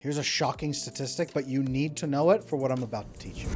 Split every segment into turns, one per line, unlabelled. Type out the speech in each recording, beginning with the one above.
Here's a shocking statistic, but you need to know it for what I'm about to teach you.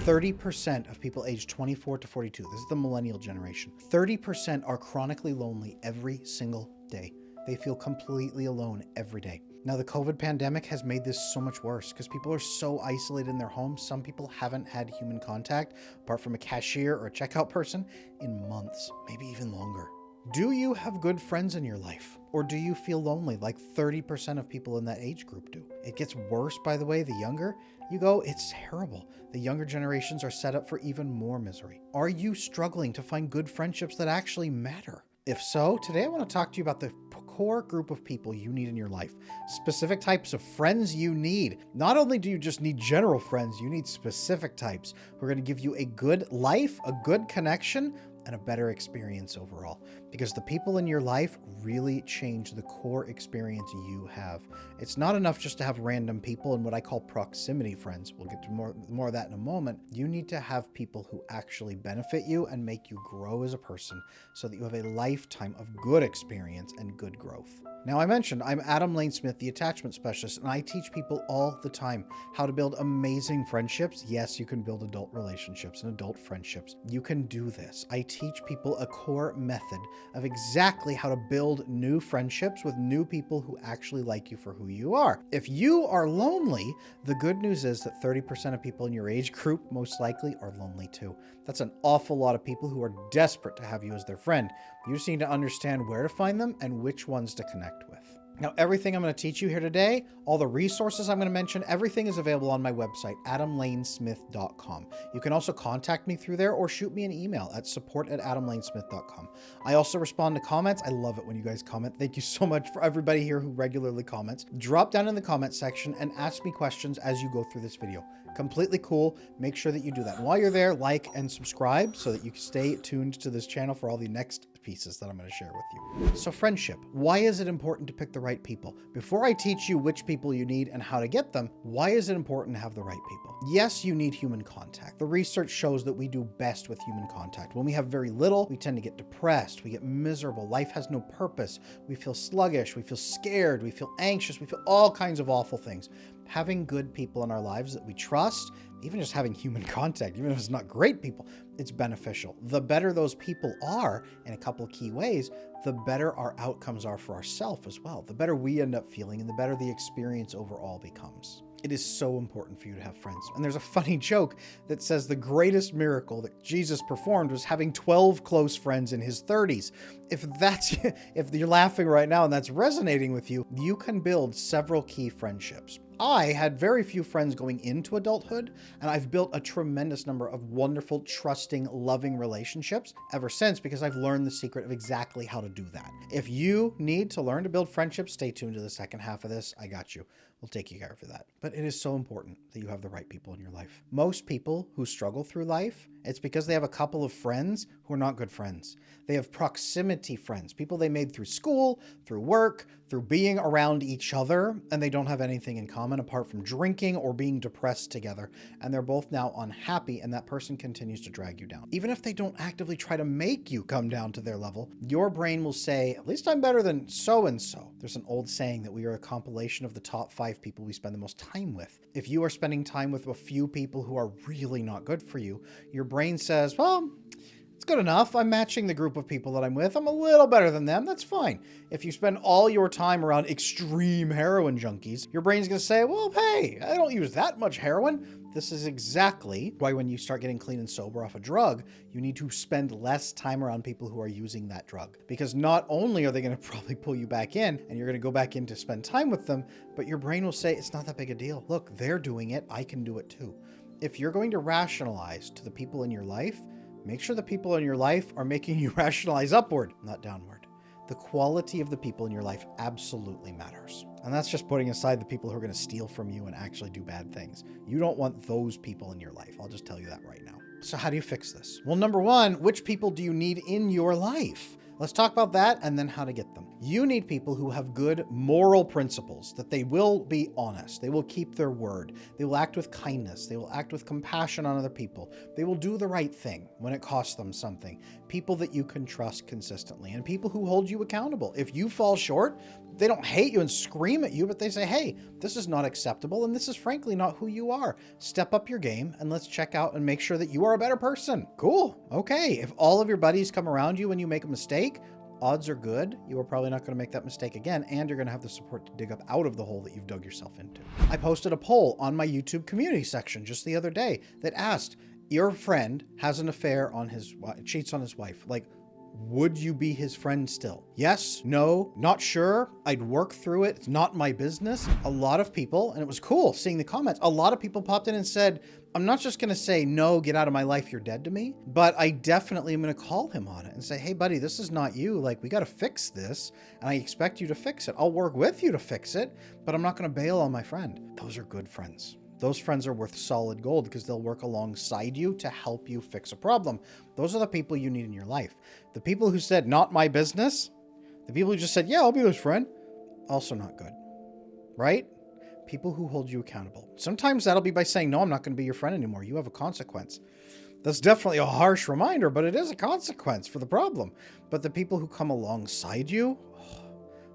30% of people aged 24 to 42, this is the millennial generation, 30% are chronically lonely every single day. They feel completely alone every day. Now, the COVID pandemic has made this so much worse because people are so isolated in their homes. Some people haven't had human contact, apart from a cashier or a checkout person, in months, maybe even longer. Do you have good friends in your life? Or do you feel lonely like 30% of people in that age group do? It gets worse, by the way, the younger you go, it's terrible. The younger generations are set up for even more misery. Are you struggling to find good friendships that actually matter? If so, today I want to talk to you about the core group of people you need in your life, specific types of friends you need. Not only do you just need general friends, you need specific types who are going to give you a good life, a good connection, and a better experience overall. Because the people in your life really change the core experience you have. It's not enough just to have random people and what I call proximity friends. We'll get to more of that in a moment. You need to have people who actually benefit you and make you grow as a person so that you have a lifetime of good experience and good growth. Now, I mentioned I'm Adam Lane Smith, the attachment specialist, and I teach people all the time how to build amazing friendships. Yes, you can build adult relationships and adult friendships. You can do this. I teach people a core method of exactly how to build new friendships with new people who actually like you for who you are. If you are lonely, the good news is that 30% of people in your age group most likely are lonely too. That's an awful lot of people who are desperate to have you as their friend. You just need to understand where to find them and which ones to connect with. Now, everything I'm going to teach you here today, all the resources I'm going to mention, everything is available on my website, adamlanesmith.com. You can also contact me through there or shoot me an email at support@adamlanesmith.com. I also respond to comments. I love it when you guys comment. Thank you so much for everybody here who regularly comments. Drop down in the comment section and ask me questions as you go through this video. Completely cool. Make sure that you do that. And while you're there, like and subscribe so that you can stay tuned to this channel for all the next pieces that I'm going to share with you. So friendship, why is it important to pick the right people? Before I teach you which people you need and how to get them, why is it important to have the right people? Yes, you need human contact. The research shows that we do best with human contact. When we have very little, we tend to get depressed, we get miserable, life has no purpose, we feel sluggish, we feel scared, we feel anxious, we feel all kinds of awful things. Having good people in our lives that we trust, even just having human contact, even if it's not great people, it's beneficial. The better those people are in a couple of key ways, the better our outcomes are for ourselves as well. The better we end up feeling and the better the experience overall becomes. It is so important for you to have friends. And there's a funny joke that says the greatest miracle that Jesus performed was having 12 close friends in his 30s. If you're laughing right now and that's resonating with you, you can build several key friendships. I had very few friends going into adulthood, and I've built a tremendous number of wonderful, trusting, loving relationships ever since because I've learned the secret of exactly how to do that. If you need to learn to build friendships, stay tuned to the second half of this. I got you. We'll take you care of that. But it is so important that you have the right people in your life. Most people who struggle through life, it's because they have a couple of friends who are not good friends. They have proximity friends, people they made through school, through work, through being around each other, and they don't have anything in common apart from drinking or being depressed together. And they're both now unhappy, and that person continues to drag you down. Even if they don't actively try to make you come down to their level, your brain will say, at least I'm better than so-and-so. There's an old saying that we are a compilation of the top 5 people we spend the most time with. If you are spending time with a few people who are really not good for you, your brain says, well, it's good enough. I'm matching the group of people that I'm with. I'm a little better than them. That's fine. If you spend all your time around extreme heroin junkies, your brain's going to say, well, hey, I don't use that much heroin. This is exactly why when you start getting clean and sober off a drug, you need to spend less time around people who are using that drug. Because not only are they going to probably pull you back in and you're going to go back in to spend time with them, but your brain will say, it's not that big a deal. Look, they're doing it. I can do it too. If you're going to rationalize to the people in your life, make sure the people in your life are making you rationalize upward, not downward. The quality of the people in your life absolutely matters. And that's just putting aside the people who are going to steal from you and actually do bad things. You don't want those people in your life. I'll just tell you that right now. So how do you fix this? Well, number one, which people do you need in your life? Let's talk about that and then how to get them. You need people who have good moral principles, that they will be honest, they will keep their word, they will act with kindness, they will act with compassion on other people, they will do the right thing when it costs them something. People that you can trust consistently, and people who hold you accountable. If you fall short, they don't hate you and scream at you, but they say, hey, this is not acceptable, and this is frankly not who you are. Step up your game, and let's check out and make sure that you are a better person. Cool. Okay. If all of your buddies come around you when you make a mistake, odds are good you are probably not going to make that mistake again, and you're going to have the support to dig up out of the hole that you've dug yourself into. I posted a poll on my YouTube community section just the other day that asked, your friend has an affair on cheats on his wife. Like, would you be his friend still? Yes, no, not sure. I'd work through it. It's not my business. A lot of people, and it was cool seeing the comments, a lot of people popped in and said, I'm not just going to say, no, get out of my life, you're dead to me, but I definitely am going to call him on it and say, hey, buddy, this is not you. Like, we got to fix this, and I expect you to fix it. I'll work with you to fix it, but I'm not going to bail on my friend. Those are good friends. Those friends are worth solid gold because they'll work alongside you to help you fix a problem. Those are the people you need in your life. The people who said, not my business, the people who just said, yeah, I'll be his friend, also not good, right? People who hold you accountable. Sometimes that'll be by saying, no, I'm not going to be your friend anymore. You have a consequence. That's definitely a harsh reminder, but it is a consequence for the problem. But the people who come alongside you,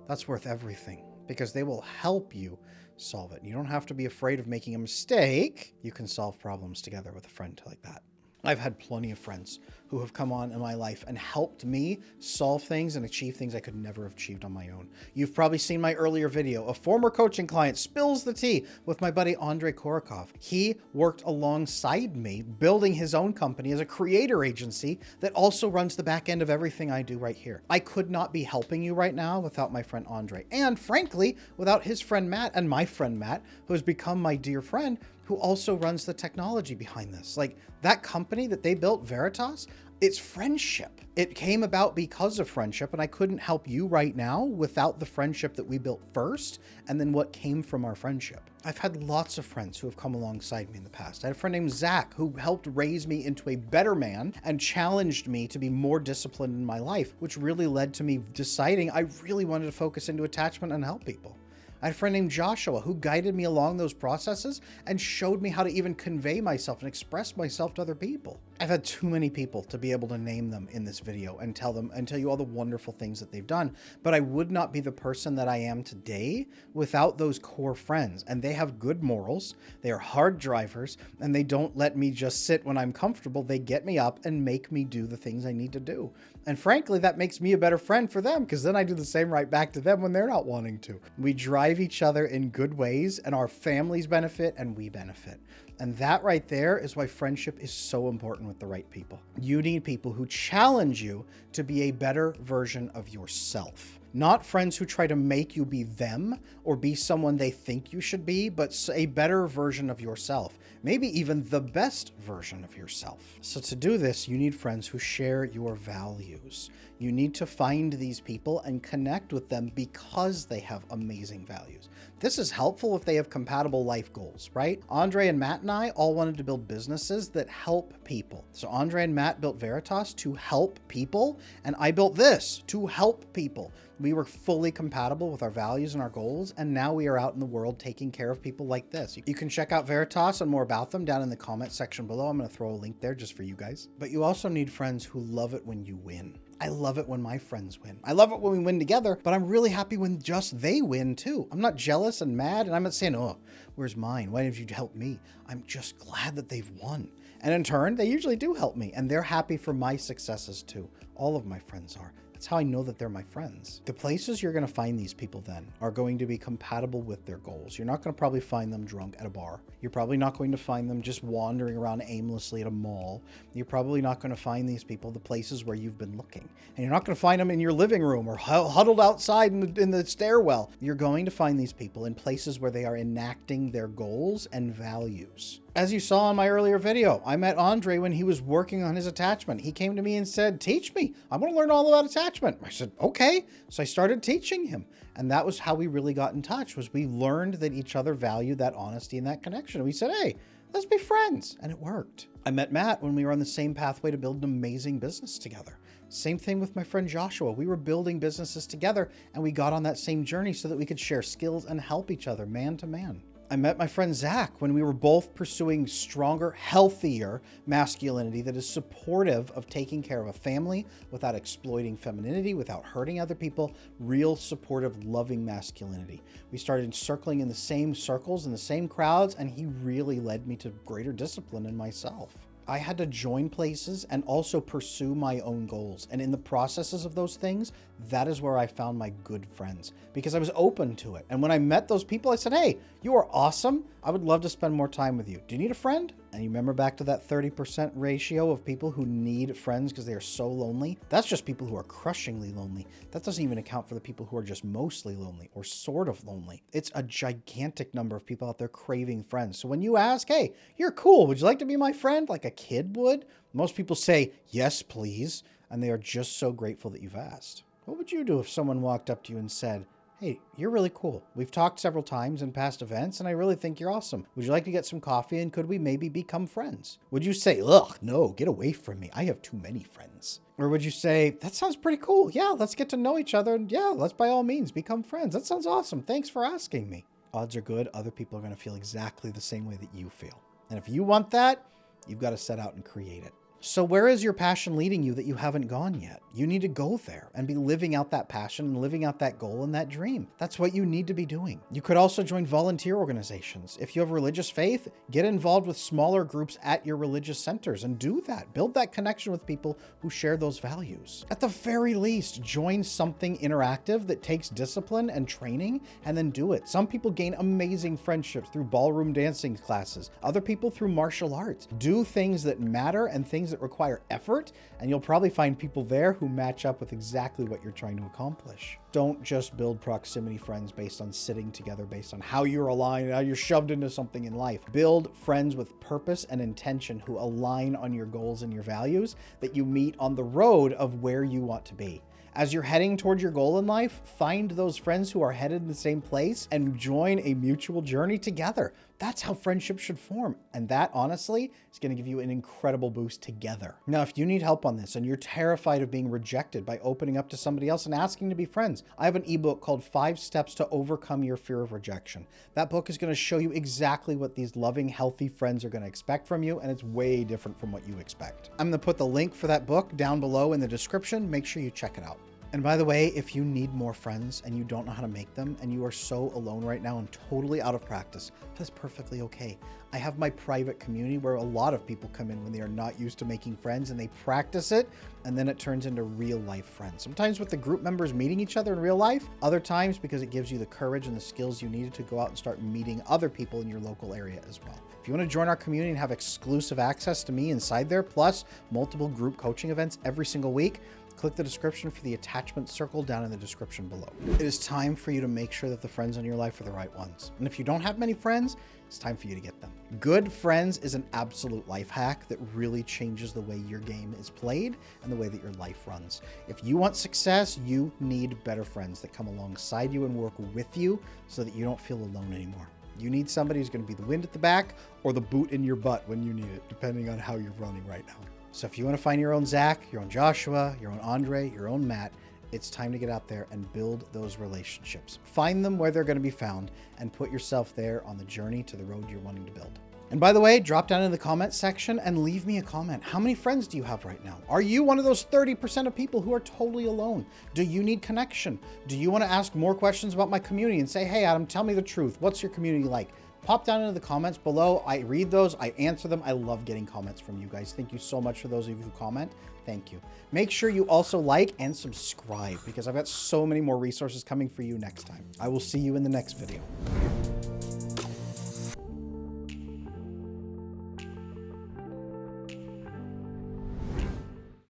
that's worth everything because they will help you solve it. You don't have to be afraid of making a mistake. You can solve problems together with a friend like that. I've had plenty of friends who have come on in my life and helped me solve things and achieve things I could never have achieved on my own. You've probably seen my earlier video. A former coaching client spills the tea with my buddy Andrei Korokov. He worked alongside me building his own company as a creator agency that also runs the back end of everything I do right here. I could not be helping you right now without my friend Andrei, and frankly, without his friend Matt and my friend Matt, who has become my dear friend, who also runs the technology behind this. Like, that company that they built, Veritas, it's friendship. It came about because of friendship, and I couldn't help you right now without the friendship that we built first, and then what came from our friendship. I've had lots of friends who have come alongside me in the past. I had a friend named Zach who helped raise me into a better man and challenged me to be more disciplined in my life, which really led to me deciding I really wanted to focus into attachment and help people. I had a friend named Joshua who guided me along those processes and showed me how to even convey myself and express myself to other people. I've had too many people to be able to name them in this video and tell you all the wonderful things that they've done, but I would not be the person that I am today without those core friends. And they have good morals, they are hard drivers, and they don't let me just sit when I'm comfortable. They get me up and make me do the things I need to do. And frankly, that makes me a better friend for them because then I do the same right back to them when they're not wanting to. We drive each other in good ways, and our families benefit and we benefit. And that right there is why friendship is so important with the right people. You need people who challenge you to be a better version of yourself. Not friends who try to make you be them or be someone they think you should be, but a better version of yourself. Maybe even the best version of yourself. So to do this, you need friends who share your values. You need to find these people and connect with them because they have amazing values. This is helpful if they have compatible life goals, right? Andrei and Matt and I all wanted to build businesses that help people. So Andrei and Matt built Veritas to help people, and I built this to help people. We were fully compatible with our values and our goals, and now we are out in the world taking care of people like this. You can check out Veritas and more about them down in the comment section below. I'm going to throw a link there just for you guys. But you also need friends who love it when you win. I love it when my friends win. I love it when we win together, but I'm really happy when just they win too. I'm not jealous and mad, and I'm not saying, oh, where's mine? Why didn't you help me? I'm just glad that they've won. And in turn, they usually do help me, and they're happy for my successes too. All of my friends are. That's how I know that they're my friends. The places you're going to find these people then are going to be compatible with their goals. You're not going to probably find them drunk at a bar. You're probably not going to find them just wandering around aimlessly at a mall. You're probably not going to find these people the places where you've been looking. And you're not going to find them in your living room or huddled outside in the stairwell. You're going to find these people in places where they are enacting their goals and values. As you saw in my earlier video, I met Andrei when he was working on his attachment. He came to me and said, teach me. I want to learn all about attachment. I said, okay. So I started teaching him. And that was how we really got in touch, was we learned that each other valued that honesty and that connection. And we said, hey, let's be friends. And it worked. I met Matt when we were on the same pathway to build an amazing business together. Same thing with my friend Joshua. We were building businesses together and we got on that same journey so that we could share skills and help each other man to man. I met my friend Zach when we were both pursuing stronger, healthier masculinity that is supportive of taking care of a family without exploiting femininity, without hurting other people, real supportive, loving masculinity. We started circling in the same circles and the same crowds, and he really led me to greater discipline in myself. I had to join places and also pursue my own goals. And in the processes of those things, that is where I found my good friends because I was open to it. And when I met those people, I said, hey, you are awesome. I would love to spend more time with you. Do you need a friend? And you remember back to that 30% ratio of people who need friends because they are so lonely? That's just people who are crushingly lonely. That doesn't even account for the people who are just mostly lonely or sort of lonely. It's a gigantic number of people out there craving friends. So when you ask, hey, you're cool, would you like to be my friend? Like a kid would? Most people say, yes, please. And they are just so grateful that you've asked. What would you do if someone walked up to you and said, hey, you're really cool. We've talked several times in past events, and I really think you're awesome. Would you like to get some coffee, and could we maybe become friends? Would you say, ugh, no, get away from me. I have too many friends. Or would you say, that sounds pretty cool. Yeah, let's get to know each other, and yeah, let's by all means become friends. That sounds awesome. Thanks for asking me. Odds are good other people are going to feel exactly the same way that you feel. And if you want that, you've got to set out and create it. So where is your passion leading you that you haven't gone yet? You need to go there and be living out that passion and living out that goal and that dream. That's what you need to be doing. You could also join volunteer organizations. If you have religious faith, get involved with smaller groups at your religious centers and do that. Build that connection with people who share those values. At the very least, join something interactive that takes discipline and training and then do it. Some people gain amazing friendships through ballroom dancing classes. Other people through martial arts. Do things that matter and things that require effort, and you'll probably find people there who match up with exactly what you're trying to accomplish. Don't just build proximity friends based on sitting together, based on how you're aligned, how you're shoved into something in life. Build friends with purpose and intention who align on your goals and your values that you meet on the road of where you want to be. As you're heading towards your goal in life, find those friends who are headed in the same place and join a mutual journey together. That's how friendships should form. And that, honestly, is going to give you an incredible boost together. Now, if you need help on this and you're terrified of being rejected by opening up to somebody else and asking to be friends, I have an ebook called 5 Steps to Overcome Your Fear of Rejection. That book is going to show you exactly what these loving, healthy friends are going to expect from you, and it's way different from what you expect. I'm going to put the link for that book down below in the description. Make sure you check it out. And by the way, if you need more friends and you don't know how to make them and you are so alone right now and totally out of practice, that's perfectly okay. I have my private community where a lot of people come in when they are not used to making friends and they practice it, and then it turns into real life friends. Sometimes with the group members meeting each other in real life, other times because it gives you the courage and the skills you needed to go out and start meeting other people in your local area as well. If you want to join our community and have exclusive access to me inside there, plus multiple group coaching events every single week, click the description for the attachment circle down in the description below. It is time for you to make sure that the friends in your life are the right ones. And if you don't have many friends, it's time for you to get them. Good friends is an absolute life hack that really changes the way your game is played and the way that your life runs. If you want success, you need better friends that come alongside you and work with you so that you don't feel alone anymore. You need somebody who's going to be the wind at the back or the boot in your butt when you need it, depending on how you're running right now. So if you want to find your own Zach, your own Joshua, your own Andre, your own Matt, it's time to get out there and build those relationships. Find them where they're going to be found and put yourself there on the journey to the road you're wanting to build. And by the way, drop down in the comment section and leave me a comment. How many friends do you have right now? Are you one of those 30% of people who are totally alone? Do you need connection? Do you want to ask more questions about my community and say, hey, Adam, tell me the truth. What's your community like? Pop down into the comments below. I read those. I answer them. I love getting comments from you guys. Thank you so much for those of you who comment. Thank you. Make sure you also like and subscribe because I've got so many more resources coming for you next time. I will see you in the next video.